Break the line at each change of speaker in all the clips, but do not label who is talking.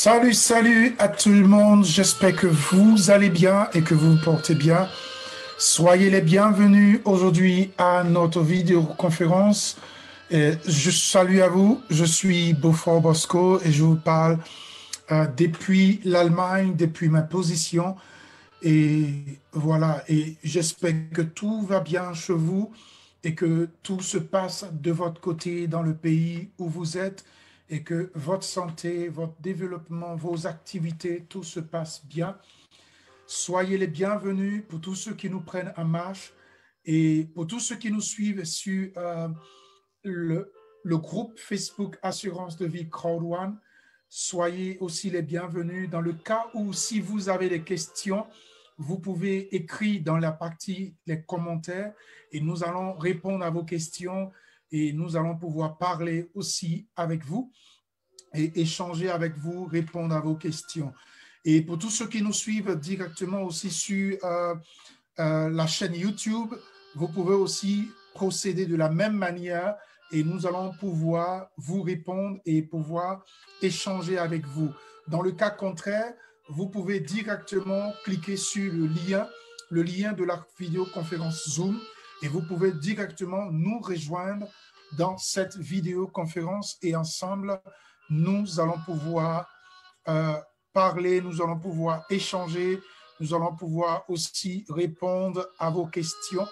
Salut, salut à tout le monde. J'espère que vous allez bien et que vous vous portez bien. Soyez les bienvenus aujourd'hui à notre vidéoconférence. Je salue à vous. Je suis Beaufort Bosco et je vous parle depuis l'Allemagne, depuis ma position. Et voilà. Et j'espère que tout va bien chez vous et que tout se passe de votre côté dans le pays où vous êtes et que votre santé, votre développement, vos activités, tout se passe bien. Soyez les bienvenus pour tous ceux qui nous prennent en marche et pour tous ceux qui nous suivent sur le, le groupe Facebook Assurance de vie Crowd One. Soyez aussi les bienvenus dans le cas où si vous avez des questions, vous pouvez écrire dans la partie les commentaires et nous allons répondre à vos questions et nous allons pouvoir parler aussi avec vous et échanger avec vous, répondre à vos questions. Et pour tous ceux qui nous suivent directement aussi sur la chaîne YouTube, vous pouvez aussi procéder de la même manière et nous allons pouvoir vous répondre et pouvoir échanger avec vous. Dans le cas contraire, vous pouvez directement cliquer sur le lien de la vidéoconférence Zoom et vous pouvez directement nous rejoindre dans cette vidéoconférence et ensemble, nous allons pouvoir parler, nous allons pouvoir échanger, nous allons pouvoir aussi répondre à vos questions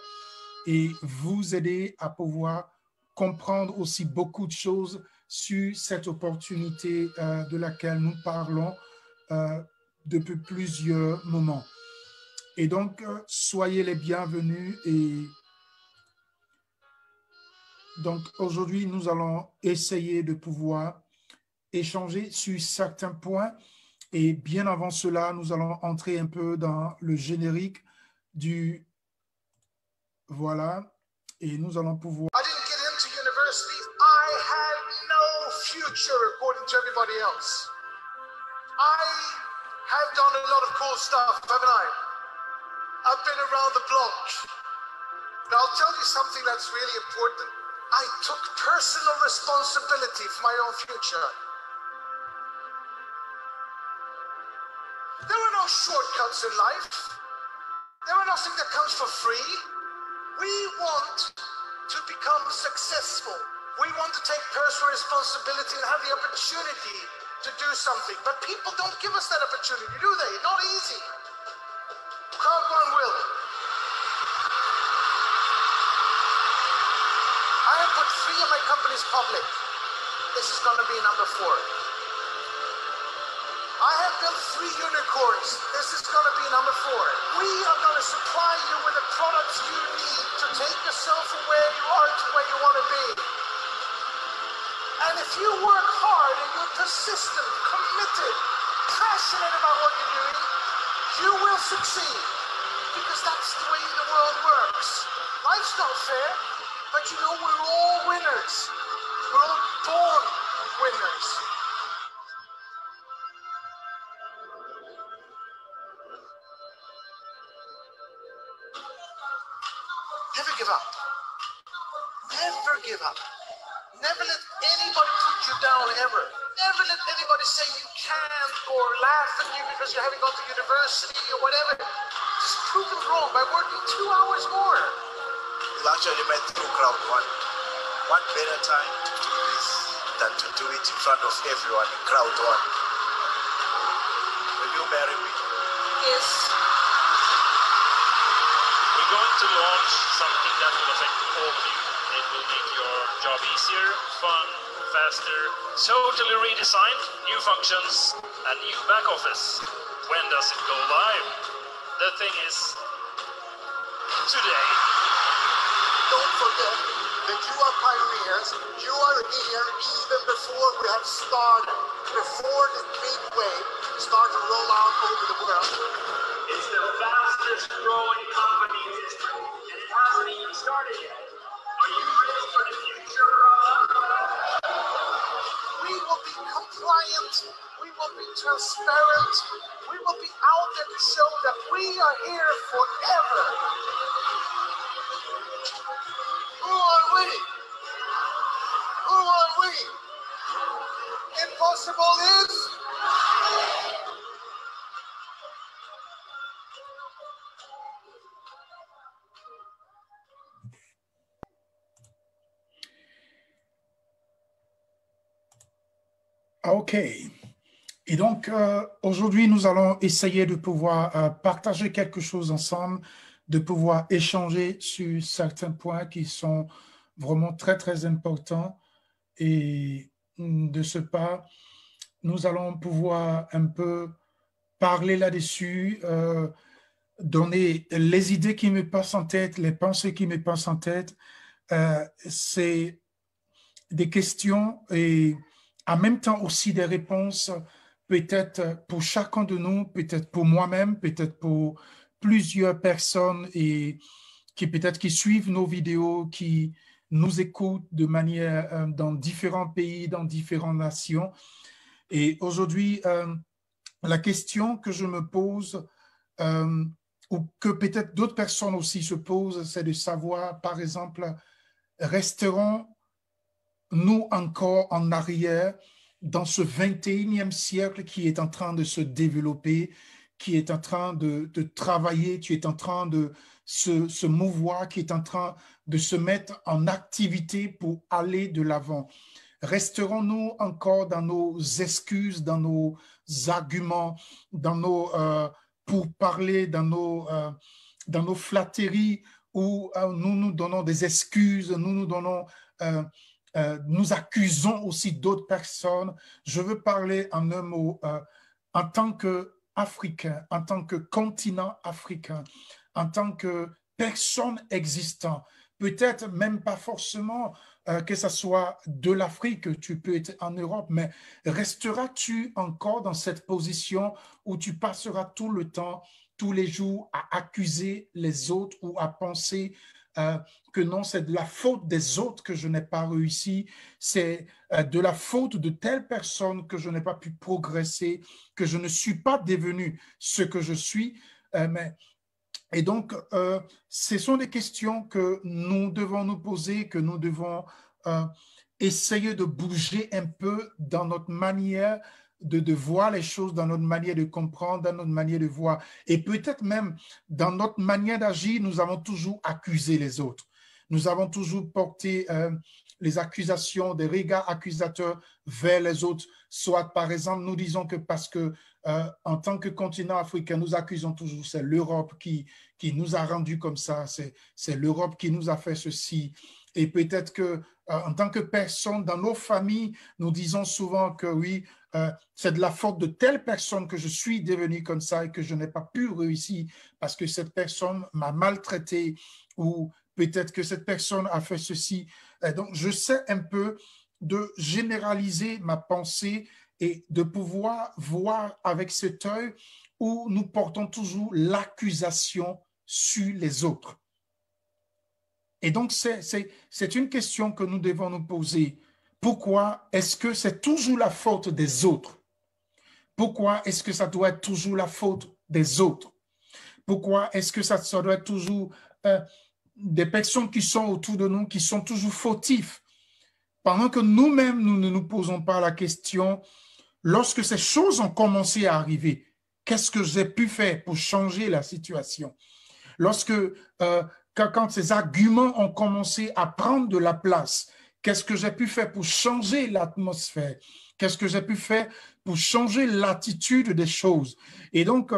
et vous aider à pouvoir comprendre aussi beaucoup de choses sur cette opportunité de laquelle nous parlons depuis plusieurs moments. Et donc, soyez les bienvenus. Et donc, aujourd'hui, nous allons essayer de pouvoir échanger sur certains points. Et bien avant cela, nous allons entrer un peu dans le générique du... Voilà. Et nous allons pouvoir...
I didn't get into university. I had no future according to everybody else. I have done a lot of cool stuff, haven't I? I've been around the block. But I'll tell you something that's really important. I took personal responsibility for my own future. There are no shortcuts in life. There are nothing that comes for free. We want to become successful. We want to take personal responsibility and have the opportunity to do something. But people don't give us that opportunity, do they? Not easy. Crowd One will. I have put 3 of my companies public. This is going to be number 4. I have built 3 unicorns. This is going to be number 4. We are going to supply you with the products you need to take yourself from where you are to where you want to be. And if you work hard and you're persistent, committed, passionate about what you're doing, you will succeed. Because that's the way the world works. Life's not fair, but you know we're all winners. We're all born winners. Never give up. Never give up. Never let anybody put you down, ever. Never let anybody say you can't or laugh at you because you haven't gone to university or whatever. Just prove them wrong by working 2 hours more.
You actually met through Crowd One. What better time to do this than to do it in front of everyone in Crowd One? Will you marry me?
Yes.
We're going to launch something that will affect all of you. It will make your job easier, fun, faster, totally redesigned, new functions, and new back office. When does it go live? The thing is, today.
Don't forget that you are pioneers. You are here even before we have started. Before this big wave starts to roll out over the world.
It's the fastest growing company in history, and it hasn't even started yet. Are you ready for the future,
We will be compliant. We will be transparent. We will be out there to show that we are here forever. Who are we? Who are we? Impossible is
OK. Et donc, aujourd'hui, nous allons essayer de pouvoir partager quelque chose ensemble, de pouvoir échanger sur certains points qui sont vraiment très, très importants. Et de ce pas, nous allons pouvoir un peu parler là-dessus, donner les idées qui me passent en tête, les pensées qui me passent en tête. C'est des questions et en même temps aussi des réponses, peut-être pour chacun de nous, peut-être pour moi-même, peut-être pour plusieurs personnes et qui peut-être qui suivent nos vidéos, qui nous écoutent de manière dans différents pays, dans différentes nations. Et aujourd'hui, la question que je me pose, ou que peut-être d'autres personnes aussi se posent, c'est de savoir, par exemple, resterons-nous encore en arrière dans ce 21e siècle qui est en train de se développer, qui est en train de travailler, qui est en train de se mouvoir, qui est en train de se mettre en activité pour aller de l'avant. Resterons-nous encore dans nos excuses, dans nos arguments, dans nos pour parler, dans nos flatteries où nous nous donnons des excuses, nous accusons aussi d'autres personnes. Je veux parler en un mot, en tant qu'Africain, en tant que continent africain, en tant que personne existante, peut-être même pas forcément que ce soit de l'Afrique, tu peux être en Europe, mais resteras-tu encore dans cette position où tu passeras tout le temps, tous les jours, à accuser les autres ou à penser que non, c'est de la faute des autres que je n'ai pas réussi, c'est de la faute de telle personne que je n'ai pas pu progresser, que je ne suis pas devenu ce que je suis, et donc, ce sont des questions que nous devons nous poser, que nous devons essayer de bouger un peu dans notre manière de voir les choses, dans notre manière de comprendre, dans notre manière de voir. Et peut-être même dans notre manière d'agir, nous avons toujours accusé les autres. Nous avons toujours porté les accusations, des regards accusateurs vers les autres. Soit, par exemple, nous disons que parce que en tant que continent africain, nous accusons toujours, c'est l'Europe qui nous a rendus comme ça, c'est l'Europe qui nous a fait ceci. Et peut-être que en tant que personne, dans nos familles, nous disons souvent que oui, c'est de la faute de telle personne que je suis devenu comme ça et que je n'ai pas pu réussir parce que cette personne m'a maltraité ou peut-être que cette personne a fait ceci. Et donc, je sais un peu de généraliser ma pensée et de pouvoir voir avec cet œil où nous portons toujours l'accusation sur les autres. Et donc, c'est une question que nous devons nous poser. Pourquoi est-ce que c'est toujours la faute des autres? Pourquoi est-ce que ça doit être toujours la faute des autres? Pourquoi est-ce que ça doit être toujours des personnes qui sont autour de nous, qui sont toujours fautifs? Pendant que nous-mêmes, nous ne nous posons pas la question, lorsque ces choses ont commencé à arriver, qu'est-ce que j'ai pu faire pour changer la situation? Lorsque, quand ces arguments ont commencé à prendre de la place, qu'est-ce que j'ai pu faire pour changer l'atmosphère? Qu'est-ce que j'ai pu faire pour changer l'attitude des choses? Et donc,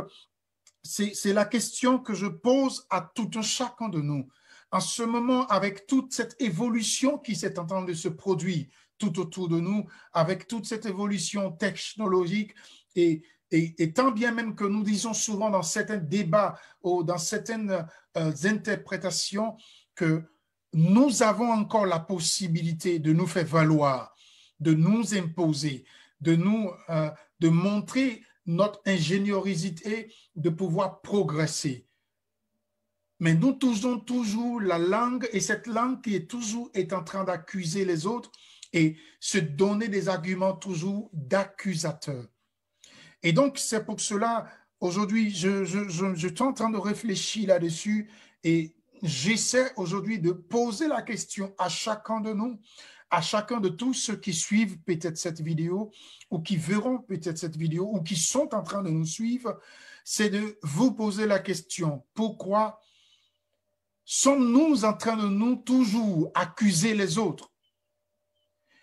c'est la question que je pose à tout un chacun de nous. En ce moment, avec toute cette évolution qui s'est en train de se produire tout autour de nous, avec toute cette évolution technologique et tant bien même que nous disons souvent dans certains débats ou dans certaines interprétations que nous avons encore la possibilité de nous faire valoir, de nous imposer, de montrer notre ingéniosité, de pouvoir progresser. Mais nous touchons toujours la langue et cette langue qui est toujours en train d'accuser les autres et se donner des arguments toujours d'accusateurs. Et donc, c'est pour cela, aujourd'hui, je suis en train de réfléchir là-dessus et j'essaie aujourd'hui de poser la question à chacun de nous, à chacun de tous ceux qui suivent peut-être cette vidéo ou qui verront peut-être cette vidéo ou qui sont en train de nous suivre, c'est de vous poser la question, pourquoi sommes-nous en train de nous toujours accuser les autres?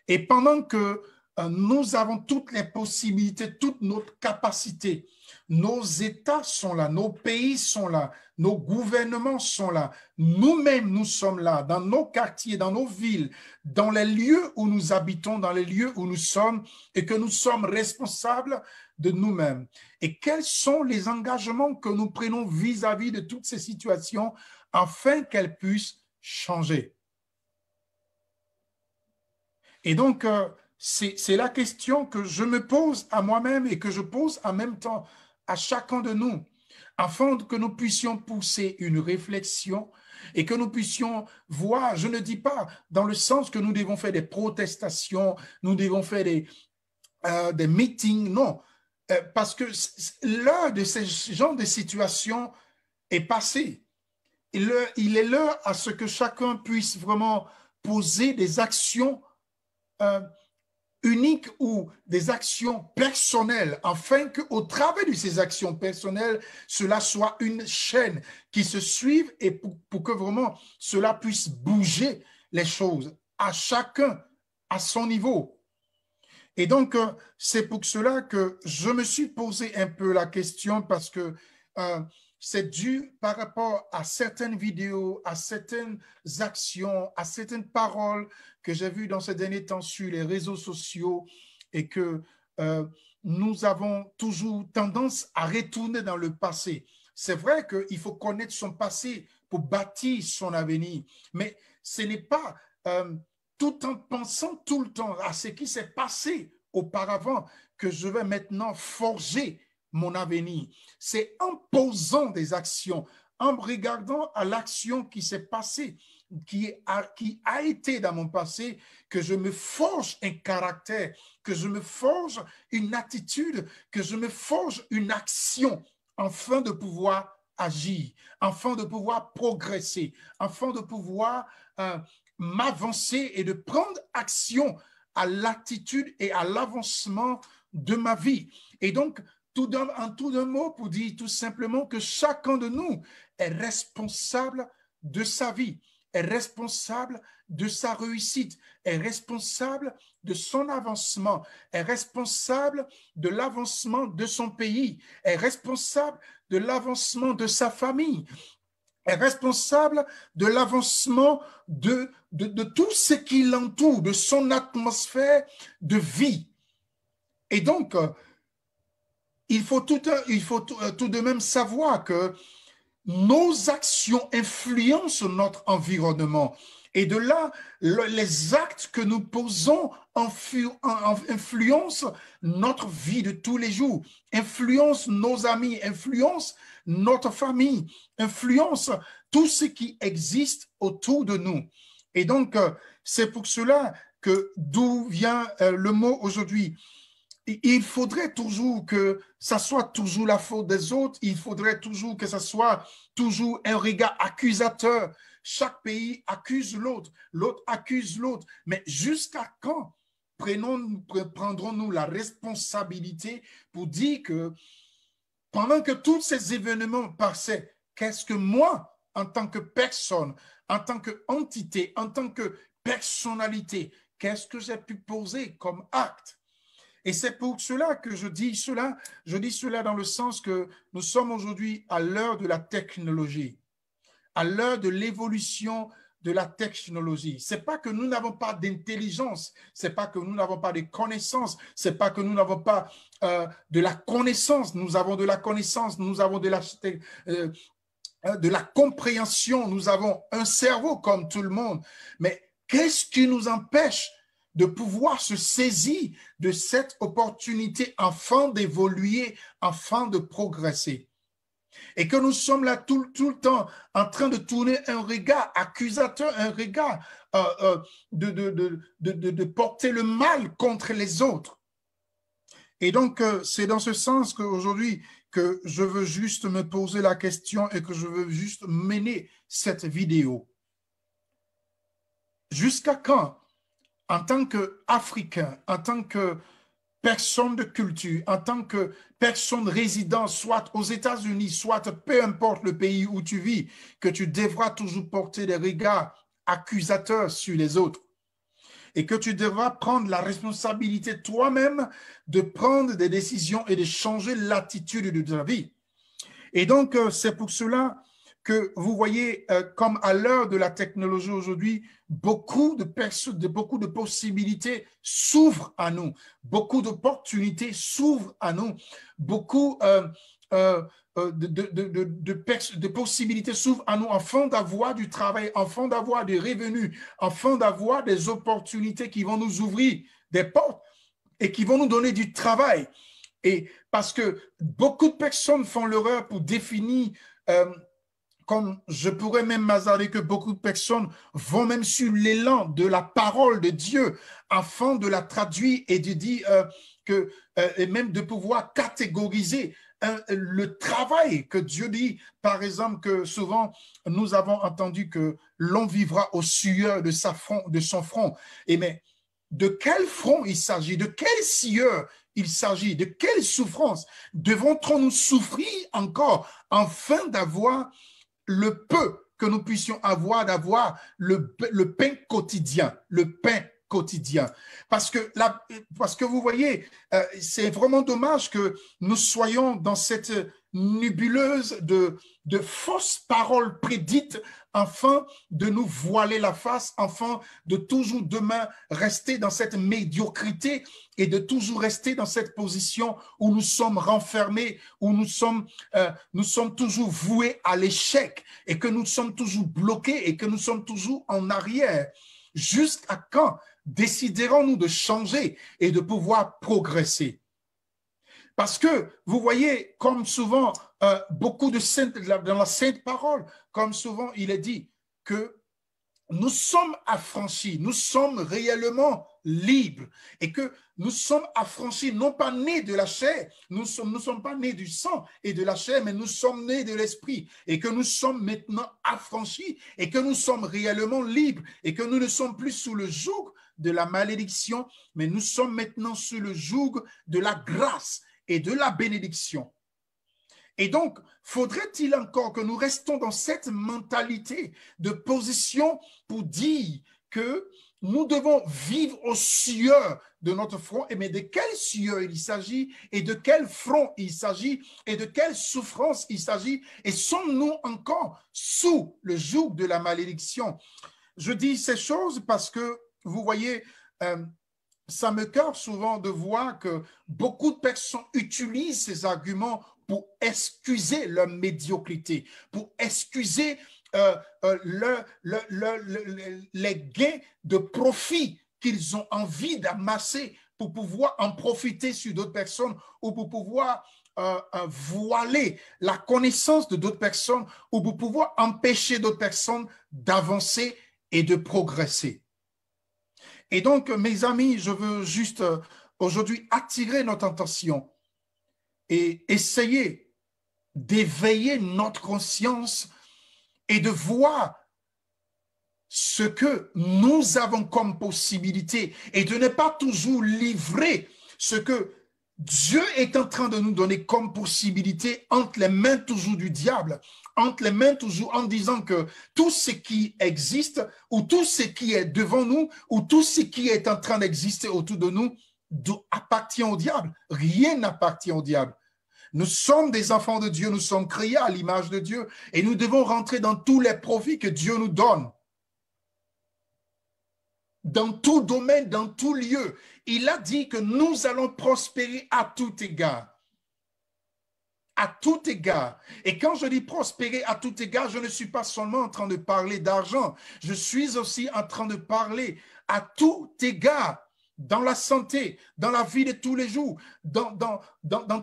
Et pendant que nous avons toutes les possibilités, toute notre capacité. Nos États sont là, nos pays sont là, nos gouvernements sont là. Nous-mêmes, nous sommes là, dans nos quartiers, dans nos villes, dans les lieux où nous habitons, dans les lieux où nous sommes, et que nous sommes responsables de nous-mêmes. Et quels sont les engagements que nous prenons vis-à-vis de toutes ces situations afin qu'elles puissent changer? Et donc, c'est la question que je me pose à moi-même et que je pose en même temps à chacun de nous, afin que nous puissions pousser une réflexion et que nous puissions voir, je ne dis pas dans le sens que nous devons faire des protestations, nous devons faire des meetings, non, parce que l'heure de ce genre de situation est passée. Il est l'heure à ce que chacun puisse vraiment poser des actions uniques ou des actions personnelles, afin qu'au travers de ces actions personnelles, cela soit une chaîne qui se suive et pour que vraiment cela puisse bouger les choses à chacun à son niveau. Et donc, c'est pour cela que je me suis posé un peu la question parce que c'est dû par rapport à certaines vidéos, à certaines actions, à certaines paroles que j'ai vues dans ces derniers temps sur les réseaux sociaux et que nous avons toujours tendance à retourner dans le passé. C'est vrai qu'il faut connaître son passé pour bâtir son avenir, mais ce n'est pas tout en pensant tout le temps à ce qui s'est passé auparavant que je vais maintenant forger mon avenir. C'est en posant des actions, en regardant à l'action qui s'est passée, qui a été dans mon passé, que je me forge un caractère, que je me forge une attitude, que je me forge une action, afin de pouvoir agir, afin de pouvoir progresser, afin de pouvoir m'avancer et de prendre action à l'attitude et à l'avancement de ma vie. Et donc, en tout d'un mot, pour dire tout simplement que chacun de nous est responsable de sa vie, est responsable de sa réussite, est responsable de son avancement, est responsable de l'avancement de son pays, est responsable de l'avancement de sa famille, est responsable de l'avancement de tout ce qui l'entoure, de son atmosphère de vie. Et donc, il faut tout de même savoir que nos actions influencent notre environnement. Et de là, les actes que nous posons influencent notre vie de tous les jours, influencent nos amis, influencent notre famille, influencent tout ce qui existe autour de nous. Et donc, c'est pour cela que d'où vient le mot aujourd'hui. Il faudrait toujours que ça soit toujours la faute des autres, il faudrait toujours que ça soit toujours un regard accusateur. Chaque pays accuse l'autre, l'autre accuse l'autre. Mais jusqu'à quand prendrons-nous la responsabilité pour dire que pendant que tous ces événements passaient, qu'est-ce que moi, en tant que personne, en tant qu'entité, en tant que personnalité, qu'est-ce que j'ai pu poser comme acte? Et c'est pour cela que je dis cela dans le sens que nous sommes aujourd'hui à l'heure de la technologie, à l'heure de l'évolution de la technologie. C'est pas que nous n'avons pas d'intelligence, c'est pas que nous n'avons pas de connaissances, c'est pas que nous n'avons pas de la connaissance. Nous avons de la connaissance, nous avons de la compréhension, nous avons un cerveau comme tout le monde. Mais qu'est-ce qui nous empêche de pouvoir se saisir de cette opportunité afin d'évoluer, afin de progresser? Et que nous sommes là tout le temps en train de tourner un regard accusateur, un regard de porter le mal contre les autres. Et donc, c'est dans ce sens qu'aujourd'hui, que je veux juste me poser la question et que je veux juste mener cette vidéo. Jusqu'à quand, en tant qu'Africain, en tant que personne de culture, en tant que personne résidant, soit aux États-Unis, soit peu importe le pays où tu vis, que tu devras toujours porter des regards accusateurs sur les autres? et que tu devras prendre la responsabilité toi-même de prendre des décisions et de changer l'attitude de ta vie. Et donc, c'est pour cela que vous voyez, comme à l'heure de la technologie aujourd'hui, beaucoup de personnes, beaucoup de possibilités s'ouvrent à nous, beaucoup d'opportunités s'ouvrent à nous, beaucoup de possibilités s'ouvrent à nous afin d'avoir du travail, afin d'avoir des revenus, afin d'avoir des opportunités qui vont nous ouvrir des portes et qui vont nous donner du travail. Et parce que beaucoup de personnes font l'erreur pour définir, comme je pourrais même m'hasarder que beaucoup de personnes vont même sur l'élan de la parole de Dieu afin de la traduire et de dire et même de pouvoir catégoriser le travail que Dieu dit. Par exemple, que souvent nous avons entendu que l'on vivra au sueur de son front. Et mais de quel front il s'agit? De quelle sueur il s'agit? De quelle souffrance? Devons-nous souffrir encore afin d'avoir le peu que nous puissions avoir, d'avoir le pain quotidien, le pain quotidien. Parce que vous voyez, c'est vraiment dommage que nous soyons dans cette nébuleuse de fausses paroles prédites afin de nous voiler la face, afin de toujours demain rester dans cette médiocrité et de toujours rester dans cette position où nous sommes renfermés, où nous sommes toujours voués à l'échec et que nous sommes toujours bloqués et que nous sommes toujours en arrière. Jusqu'à quand déciderons-nous de changer et de pouvoir progresser? Parce que, vous voyez, comme souvent, beaucoup de saintes, dans la Sainte Parole, comme souvent il est dit que nous sommes affranchis, nous sommes réellement libres et que nous sommes affranchis, non pas nés de la chair, nous ne sommes pas nés du sang et de la chair, mais nous sommes nés de l'esprit et que nous sommes maintenant affranchis et que nous sommes réellement libres et que nous ne sommes plus sous le joug de la malédiction, mais nous sommes maintenant sous le joug de la grâce et de la bénédiction. Et donc, faudrait-il encore que nous restons dans cette mentalité de position pour dire que nous devons vivre au sueur de notre front, mais de quelle sueur il s'agit et de quel front il s'agit et de quelle souffrance il s'agit, et sommes-nous encore sous le joug de la malédiction? Je dis ces choses parce que, vous voyez, ça me cœur souvent de voir que beaucoup de personnes utilisent ces arguments pour excuser leur médiocrité, pour excuser les gains de profit qu'ils ont envie d'amasser pour pouvoir en profiter sur d'autres personnes ou pour pouvoir voiler la connaissance de d'autres personnes ou pour pouvoir empêcher d'autres personnes d'avancer et de progresser. Et donc, mes amis, je veux juste aujourd'hui attirer notre attention et essayer d'éveiller notre conscience et de voir ce que nous avons comme possibilité et de ne pas toujours livrer ce que Dieu est en train de nous donner comme possibilité entre les mains toujours du diable, entre les mains toujours en disant que tout ce qui existe ou tout ce qui est devant nous ou tout ce qui est en train d'exister autour de nous appartient au diable. Rien n'appartient au diable. Nous sommes des enfants de Dieu, nous sommes créés à l'image de Dieu et nous devons rentrer dans tous les profits que Dieu nous donne. Dans tout domaine, dans tout lieu. Il a dit que nous allons prospérer à tout égard. À tout égard. Et quand je dis prospérer à tout égard, je ne suis pas seulement en train de parler d'argent. Je suis aussi en train de parler à tout égard. Dans la santé, dans la vie de tous les jours, dans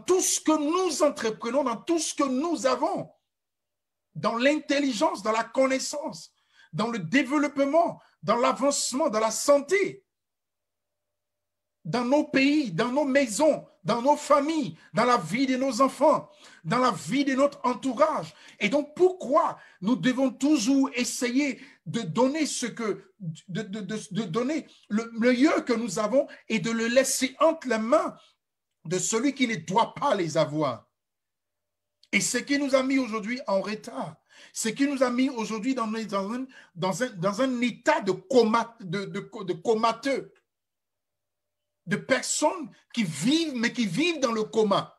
tout ce que nous entreprenons, dans tout ce que nous avons, dans l'intelligence, dans la connaissance, dans le développement, dans l'avancement, dans la santé, dans nos pays, dans nos maisons, dans nos familles, dans la vie de nos enfants, dans la vie de notre entourage. Et donc, pourquoi nous devons toujours essayer de donner de donner le mieux que nous avons et de le laisser entre les mains de celui qui ne doit pas les avoir. Et ce qui nous a mis aujourd'hui en retard. Ce qui nous a mis aujourd'hui dans un état de coma, de comateux, de personnes qui vivent, mais qui vivent dans le coma.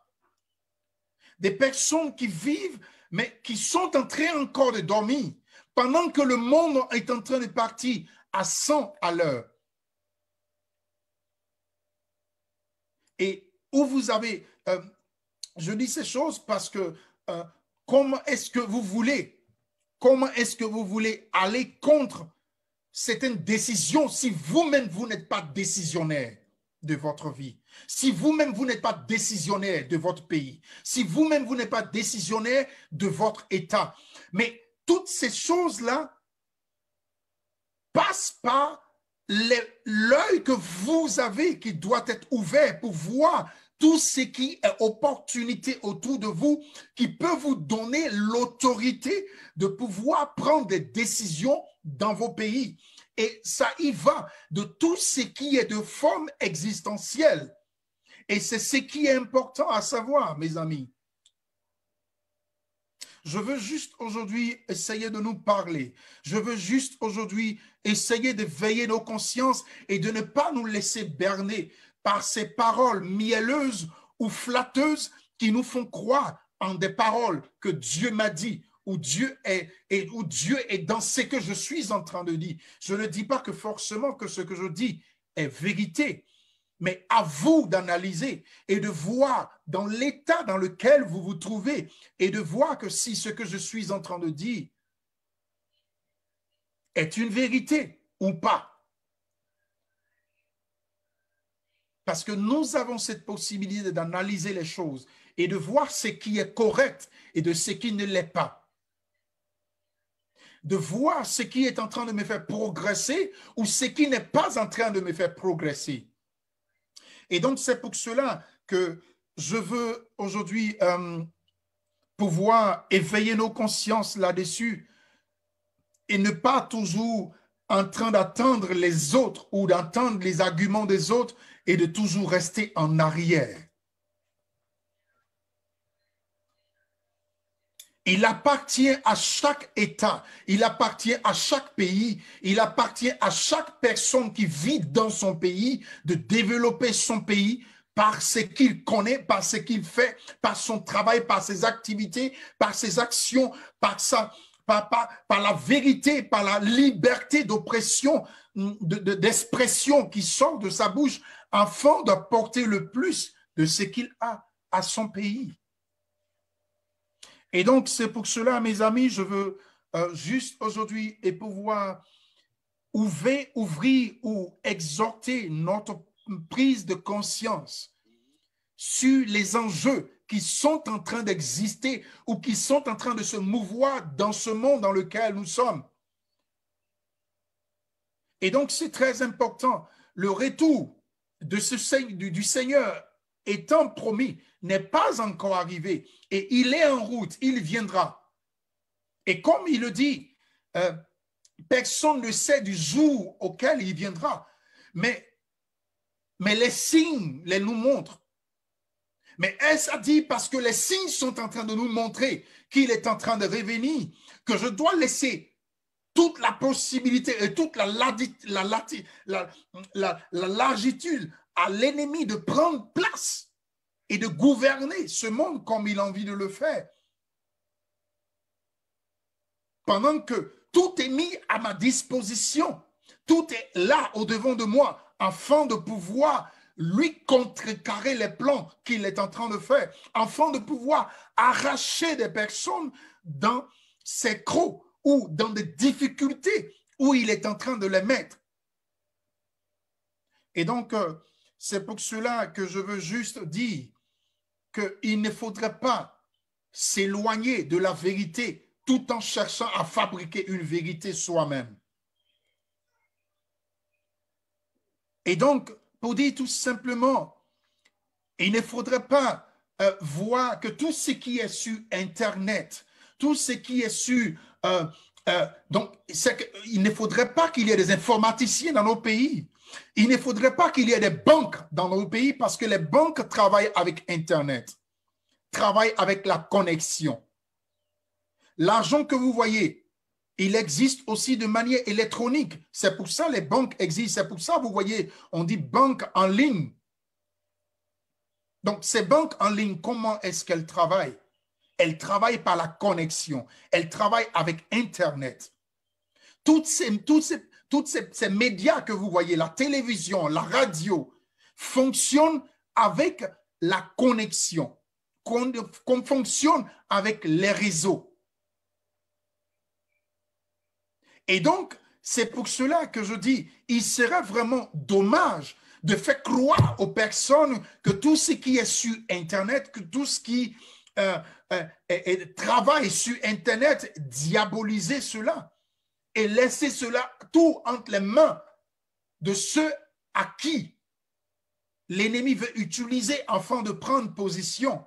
Des personnes qui vivent, mais qui sont en train encore de dormir, pendant que le monde est en train de partir à 100 à l'heure. Et où vous avez, je dis ces choses parce que comment est-ce que vous voulez aller contre certaines décisions si vous-même, vous n'êtes pas décisionnaire de votre vie, si vous-même, vous n'êtes pas décisionnaire de votre pays, si vous-même, vous n'êtes pas décisionnaire de votre État. Mais toutes ces choses-là passent par l'œil que vous avez qui doit être ouvert pour voir tout ce qui est opportunité autour de vous qui peut vous donner l'autorité de pouvoir prendre des décisions dans vos pays. Et ça y va de tout ce qui est de forme existentielle. Et c'est ce qui est important à savoir, mes amis. Je veux juste aujourd'hui essayer de nous parler. Je veux juste aujourd'hui essayer de veiller nos consciences et de ne pas nous laisser berner par ces paroles mielleuses ou flatteuses qui nous font croire en des paroles que Dieu m'a dit, où Dieu est dans ce que je suis en train de dire. Je ne dis pas que forcément que ce que je dis est vérité, mais à vous d'analyser et de voir dans l'état dans lequel vous vous trouvez et de voir que si ce que je suis en train de dire est une vérité ou pas. Parce que nous avons cette possibilité d'analyser les choses et de voir ce qui est correct et de ce qui ne l'est pas. De voir ce qui est en train de me faire progresser ou ce qui n'est pas en train de me faire progresser. Et donc, c'est pour cela que je veux aujourd'hui pouvoir éveiller nos consciences là-dessus et ne pas toujours en train d'attendre les autres ou d'entendre les arguments des autres et de toujours rester en arrière. Il appartient à chaque État, il appartient à chaque pays, il appartient à chaque personne qui vit dans son pays de développer son pays par ce qu'il connaît, par ce qu'il fait, par son travail, par ses activités, par ses actions, par la vérité, par la liberté d'oppression, d'expression qui sort de sa bouche afin d'apporter le plus de ce qu'il a à son pays. Et donc, c'est pour cela, mes amis, je veux juste aujourd'hui et pouvoir ouvrir ou exhorter notre prise de conscience sur les enjeux qui sont en train d'exister ou qui sont en train de se mouvoir dans ce monde dans lequel nous sommes. Et donc, c'est très important. Le retour de du Seigneur étant promis, n'est pas encore arrivé et il est en route, il viendra. Et comme il le dit, personne ne sait du jour auquel il viendra, mais les signes les nous montrent. Mais est-ce à dire parce que les signes sont en train de nous montrer qu'il est en train de revenir, que je dois laisser toute la possibilité et toute la largitude à l'ennemi de prendre place et de gouverner ce monde comme il a envie de le faire. Pendant que tout est mis à ma disposition, tout est là au-devant de moi, afin de pouvoir lui contrecarrer les plans qu'il est en train de faire, afin de pouvoir arracher des personnes dans ses crocs ou dans des difficultés où il est en train de les mettre. Et donc, c'est pour cela que je veux juste dire qu'il ne faudrait pas s'éloigner de la vérité tout en cherchant à fabriquer une vérité soi-même. Et donc, pour dire tout simplement, il ne faudrait pas voir que tout ce qui est sur Internet, tout ce qui est sur... donc, il ne faudrait pas qu'il y ait des informaticiens dans nos pays. Il ne faudrait pas qu'il y ait des banques dans nos pays parce que les banques travaillent avec Internet, travaillent avec la connexion. l'argent que vous voyez, il existe aussi de manière électronique. C'est pour ça que les banques existent. C'est pour ça, vous voyez, on dit banque en ligne. Donc, ces banques en ligne, comment est-ce qu'elles travaillent? Elles travaillent par la connexion. Elles travaillent avec Internet. Tous ces médias que vous voyez, la télévision, la radio, fonctionnent avec la connexion, qu'on fonctionne avec les réseaux. Et donc, c'est pour cela que je dis, il serait vraiment dommage de faire croire aux personnes que tout ce qui est sur Internet, que tout ce qui travaille sur Internet, diaboliser cela et laisser cela tout entre les mains de ceux à qui l'ennemi veut utiliser afin de prendre position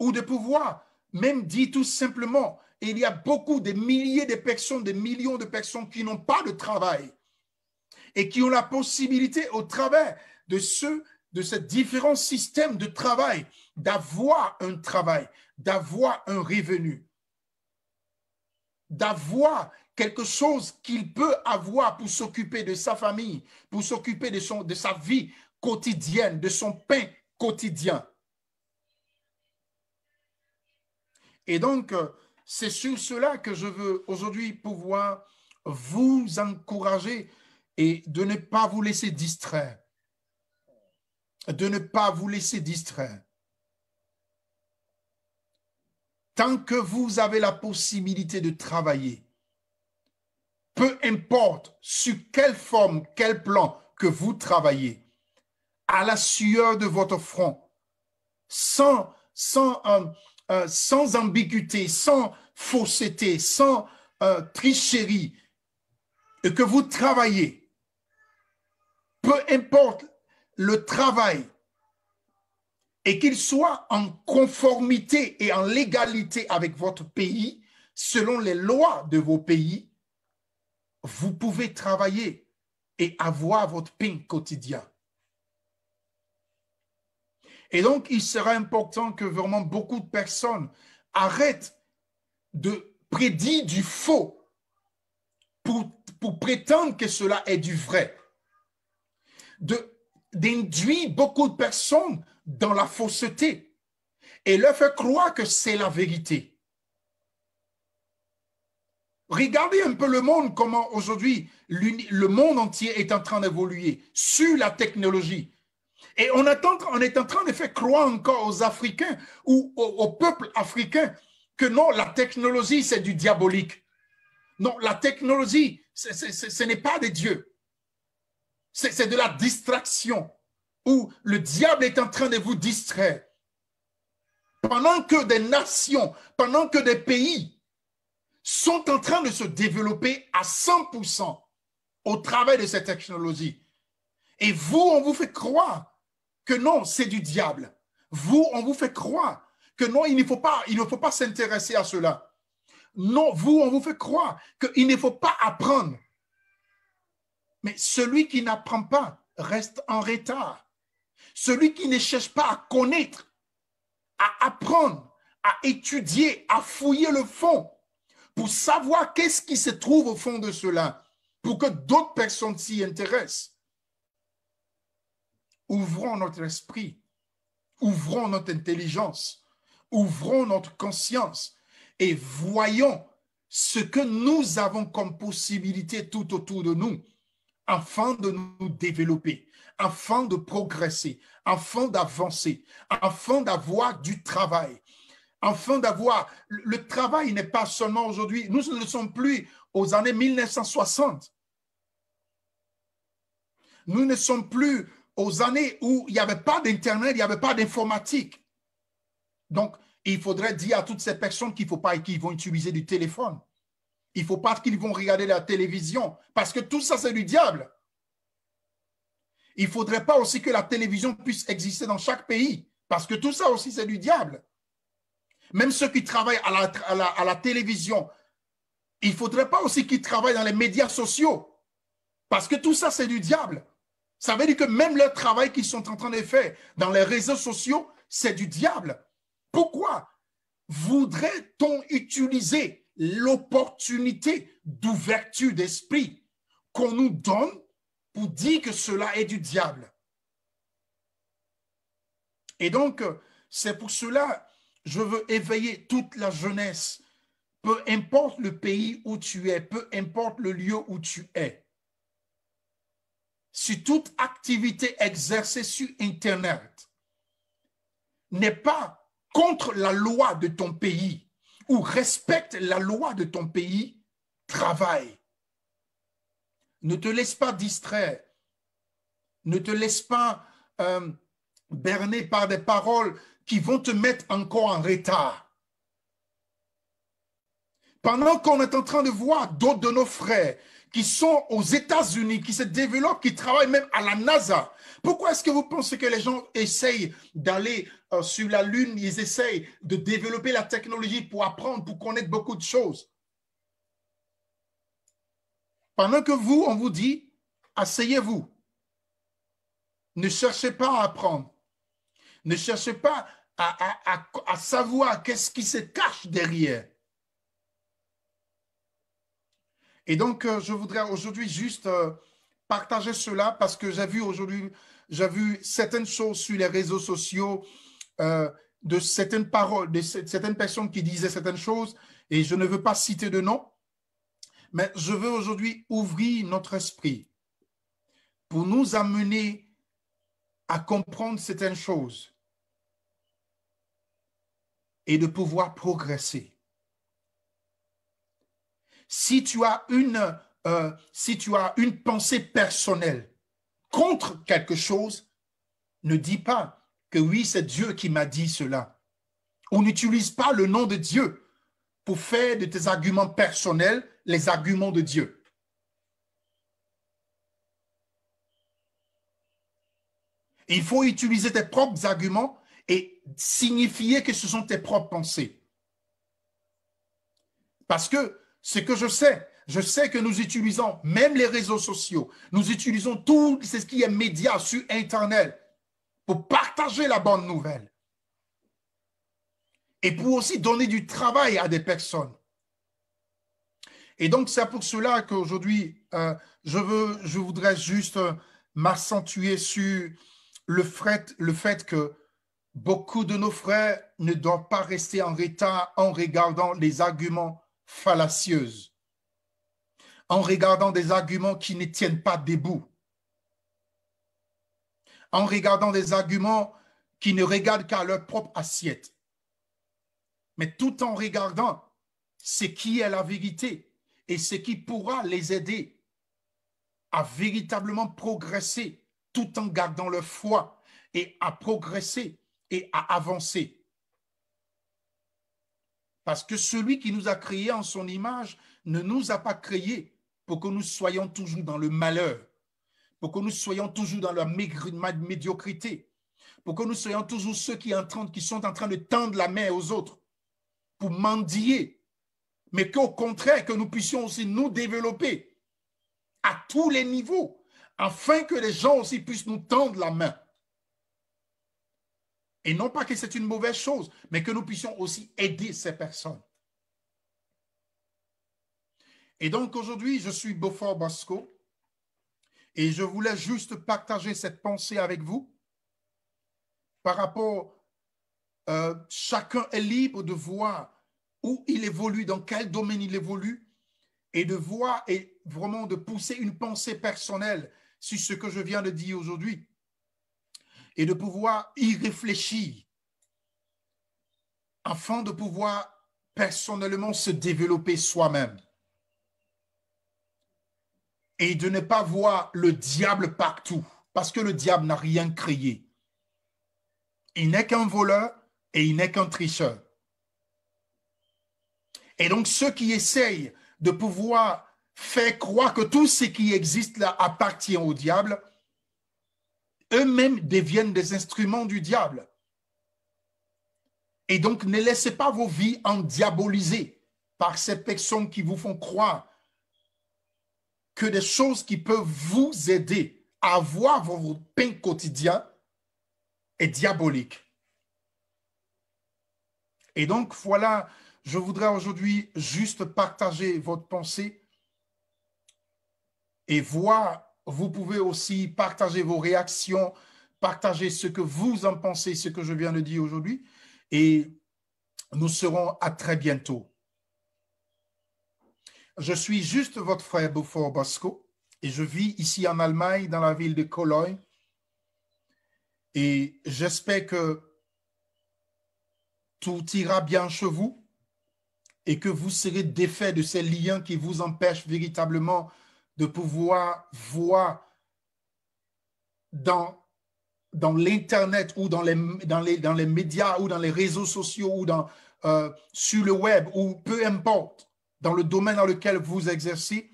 ou de pouvoir même dire tout simplement, il y a beaucoup de milliers de personnes, des millions de personnes qui n'ont pas de travail et qui ont la possibilité au travers de ces différents systèmes de travail d'avoir un travail, d'avoir un revenu, d'avoir quelque chose qu'il peut avoir pour s'occuper de sa famille, pour s'occuper de sa vie quotidienne, de son pain quotidien. Et donc, c'est sur cela que je veux aujourd'hui pouvoir vous encourager et de ne pas vous laisser distraire. De ne pas vous laisser distraire. Tant que vous avez la possibilité de travailler, peu importe sur quelle forme, quel plan que vous travaillez, à la sueur de votre front, sans ambiguïté, sans fausseté, sans tricherie, et que vous travaillez, peu importe le travail, et qu'il soit en conformité et en légalité avec votre pays, selon les lois de vos pays, vous pouvez travailler et avoir votre pain quotidien. Et donc, il sera important que vraiment beaucoup de personnes arrêtent de prédire du faux pour prétendre que cela est du vrai. D'induire beaucoup de personnes dans la fausseté et leur faire croire que c'est la vérité. Regardez un peu le monde, comment aujourd'hui le monde entier est en train d'évoluer sur la technologie. Et on est en train de faire croire encore aux Africains ou au peuple africain que non, la technologie, c'est du diabolique. Non, la technologie, ce n'est pas de Dieu. C'est de la distraction où le diable est en train de vous distraire. Pendant que des nations, pendant que des pays sont en train de se développer à 100% au travers de cette technologie. Et vous, on vous fait croire que non, c'est du diable. Vous, on vous fait croire que non, il ne faut pas s'intéresser à cela. Non, vous, on vous fait croire qu'il ne faut pas apprendre. Mais celui qui n'apprend pas reste en retard. Celui qui ne cherche pas à connaître, à apprendre, à étudier, à fouiller le fond, pour savoir qu'est-ce qui se trouve au fond de cela, pour que d'autres personnes s'y intéressent. Ouvrons notre esprit, ouvrons notre intelligence, ouvrons notre conscience et voyons ce que nous avons comme possibilité tout autour de nous, afin de nous développer, afin de progresser, afin d'avancer, afin d'avoir du travail, afin d'avoir... Le travail n'est pas seulement aujourd'hui, nous ne sommes plus aux années 1960. Nous ne sommes plus aux années où il n'y avait pas d'Internet, il n'y avait pas d'informatique. Donc, il faudrait dire à toutes ces personnes qu'il ne faut pas qu'ils vont utiliser du téléphone. Il ne faut pas qu'ils vont regarder la télévision, parce que tout ça, c'est du diable. Il ne faudrait pas aussi que la télévision puisse exister dans chaque pays, parce que tout ça aussi, c'est du diable. Même ceux qui travaillent à la télévision, il ne faudrait pas aussi qu'ils travaillent dans les médias sociaux, parce que tout ça, c'est du diable. Ça veut dire que même leur travail qu'ils sont en train de faire dans les réseaux sociaux, c'est du diable. Pourquoi? voudrait-on utiliser l'opportunité d'ouverture d'esprit qu'on nous donne pour dire que cela est du diable? Et donc, c'est pour cela que je veux éveiller toute la jeunesse, peu importe le pays où tu es, peu importe le lieu où tu es. Si toute activité exercée sur Internet n'est pas contre la loi de ton pays ou respecte la loi de ton pays, travaille. Ne te laisse pas distraire. Ne te laisse pas berner par des paroles qui vont te mettre encore en retard. Pendant qu'on est en train de voir d'autres de nos frères qui sont aux États-Unis, qui se développent, qui travaillent même à la NASA, pourquoi est-ce que vous pensez que les gens essayent d'aller sur la Lune, ils essayent de développer la technologie pour apprendre, pour connaître beaucoup de choses? Pendant que vous, on vous dit, asseyez-vous. Ne cherchez pas à apprendre. Ne cherchez pas à savoir qu'est-ce qui se cache derrière. Et donc, je voudrais aujourd'hui juste partager cela parce que j'ai vu certaines choses sur les réseaux sociaux, de certaines paroles, de certaines personnes qui disaient certaines choses, et je ne veux pas citer de nom, mais je veux aujourd'hui ouvrir notre esprit pour nous amener à comprendre certaines choses et de pouvoir progresser. Si tu as une pensée personnelle contre quelque chose, ne dis pas que oui, c'est Dieu qui m'a dit cela. Ou n'utilise pas le nom de Dieu pour faire de tes arguments personnels les arguments de Dieu. Il faut utiliser tes propres arguments et signifier que ce sont tes propres pensées. Parce que ce que je sais que nous utilisons même les réseaux sociaux, nous utilisons tout ce qui est média sur Internet pour partager la bonne nouvelle et pour aussi donner du travail à des personnes. Et donc, c'est pour cela qu'aujourd'hui, je voudrais juste m'accentuer sur le fait que beaucoup de nos frères ne doivent pas rester en retard en regardant les arguments fallacieux, en regardant des arguments qui ne tiennent pas debout, en regardant des arguments qui ne regardent qu'à leur propre assiette, mais tout en regardant ce qui est la vérité et ce qui pourra les aider à véritablement progresser tout en gardant leur foi et à progresser et à avancer. Parce que celui qui nous a créés en son image ne nous a pas créés pour que nous soyons toujours dans le malheur, pour que nous soyons toujours dans la médiocrité, pour que nous soyons toujours ceux qui sont en train de tendre la main aux autres pour mendier, mais qu'au contraire, que nous puissions aussi nous développer à tous les niveaux, afin que les gens aussi puissent nous tendre la main. Et non pas que c'est une mauvaise chose, mais que nous puissions aussi aider ces personnes. Et donc aujourd'hui, je suis Beaufort Bosco et je voulais juste partager cette pensée avec vous par rapport, chacun est libre de voir où il évolue, dans quel domaine il évolue et de voir et vraiment de pousser une pensée personnelle sur ce que je viens de dire aujourd'hui. Et de pouvoir y réfléchir afin de pouvoir personnellement se développer soi-même. Et de ne pas voir le diable partout, parce que le diable n'a rien créé. Il n'est qu'un voleur et il n'est qu'un tricheur. Et donc ceux qui essayent de pouvoir faire croire que tout ce qui existe là appartient au diable, eux-mêmes deviennent des instruments du diable. Et donc, ne laissez pas vos vies endiabolisées par ces personnes qui vous font croire que des choses qui peuvent vous aider à avoir votre pain quotidien est diabolique. Et donc, voilà, je voudrais aujourd'hui juste partager votre pensée et voir, vous pouvez aussi partager vos réactions, partager ce que vous en pensez, ce que je viens de dire aujourd'hui. Et nous serons à très bientôt. Je suis juste votre frère Beaufort Bosco et je vis ici en Allemagne, dans la ville de Cologne. Et j'espère que tout ira bien chez vous et que vous serez défaits de ces liens qui vous empêchent véritablement de pouvoir voir dans l'Internet ou dans les médias ou dans les réseaux sociaux ou sur le web ou peu importe, dans le domaine dans lequel vous exercez,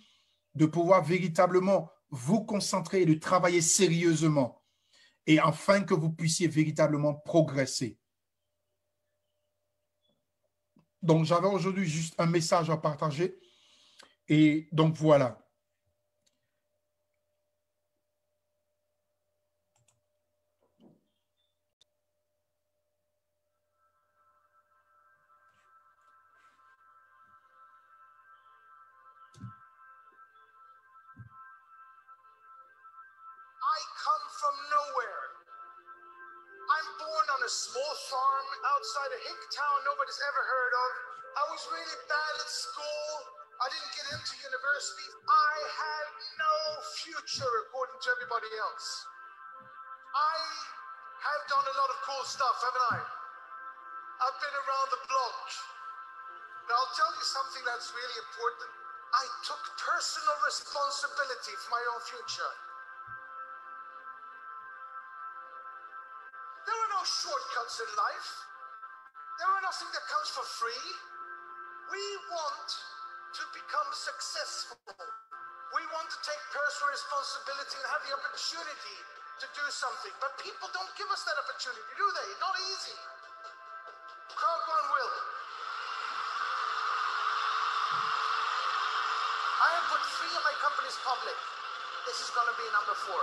de pouvoir véritablement vous concentrer et de travailler sérieusement et afin que vous puissiez véritablement progresser. Donc, j'avais aujourd'hui juste un message à partager. Et donc, voilà.
I come from nowhere. I'm born on a small farm outside of Hicktown nobody's ever heard of. I was really bad at school. I didn't get into university. I had no future according to everybody else. I have done a lot of cool stuff, haven't I? I've been around the block. But I'll tell you something that's really important. I took personal responsibility for my own future. There are no shortcuts in life. There are nothing that comes for free. We want to become successful. We want to take personal responsibility and have the opportunity to do something. But people don't give us that opportunity, do they? Not easy. Crowd one will. I have put 3 of my companies public. This is going to be number 4.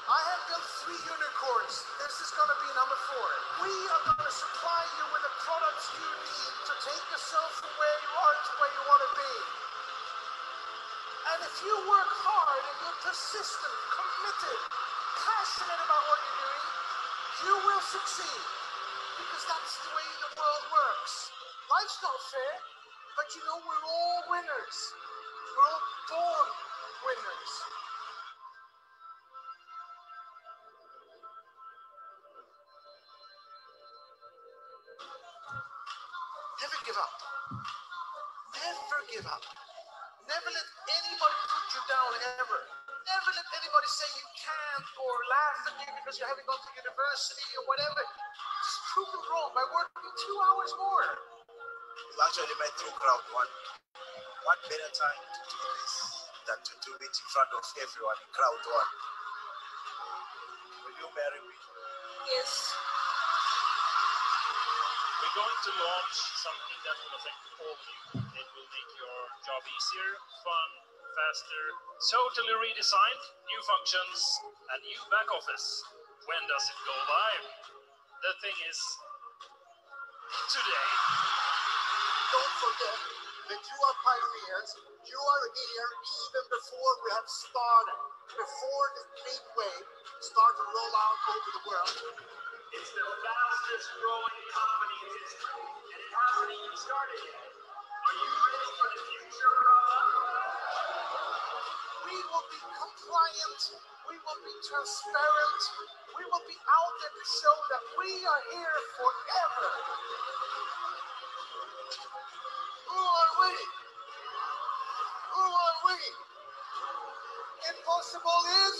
I have built 3 unicorns. This is going to be number 4. We are going to supply you with the products you need to take yourself from where you are to where you want to be. And if you work hard and you're persistent, committed, passionate about what you're doing, you will succeed. Because that's the way the world works. Life's not fair, but you know we're all winners. We're all born winners. Never give up. Never give up. Never let anybody put you down, ever. Never let anybody say you can't or laugh at you because you haven't gone to university or whatever. Just prove them wrong by working 2 hours more.
You actually met through crowd one. What better time to do this than to do it in front of everyone in crowd one? Will you marry me?
Yes.
We're going to launch something that will affect all of you. It will make your job easier, fun, faster, totally redesigned, new functions, and new back office. When does it go live? The thing is, today.
Don't forget that you are pioneers. You are here even before we have started. Before the big wave starts to roll out over the world.
It's the fastest growing company in history, and it hasn't even started yet. Are you ready for the future, brother?
We will be compliant. We will be transparent. We will be out there to show that we are here forever. Who are we? Who are we? Impossible is